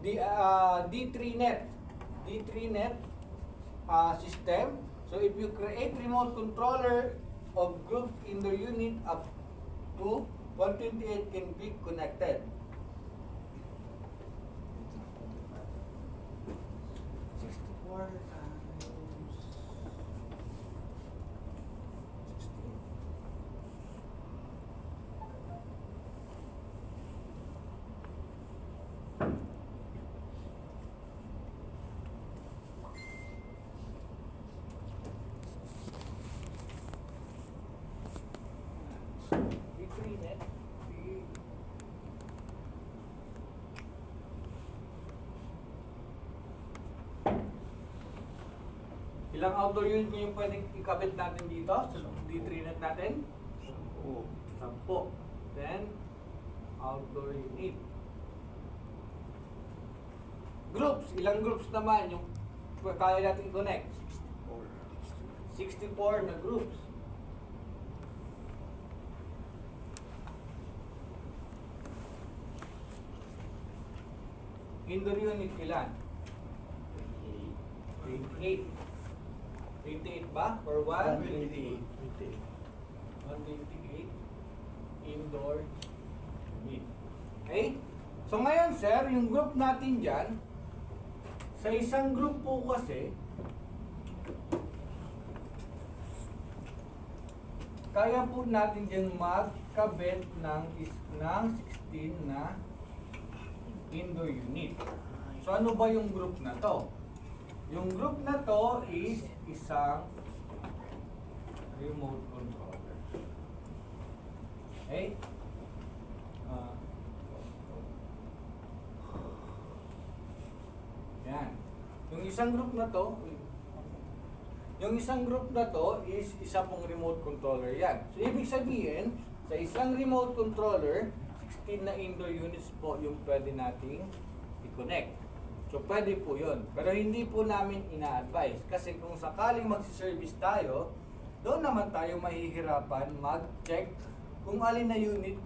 D3net. D3net system. So if you create remote controller of groups in the unit up to 128 can be connected. 64 times 16. D3net. Ilang outdoor unit yung pwedeng ikabit natin dito sa D3net natin? 10. Then, outdoor unit. Groups. Ilang groups naman yung kaya natin connect? 64 na groups. Indoor unit ilan? 28. 28 ba? Or 128? 128 indoor unit. Okay? So ngayon sir, yung group natin dyan, sa isang group po kasi, kaya po natin dyan magkabit ng 16 na indoor unit. So ano ba yung group na to? Yung group na to is isang remote controller. Okay? Yan. Yung isang group na to is isa pong remote controller yan. So ibig sabihin, sa isang remote controller, 16 na indoor units po yung pwede nating i-connect. So, pwede po yun. Pero hindi po namin ina-advise. Kasi kung sakaling magsiservice tayo, doon naman tayo mahihirapan mag-check kung alin na unit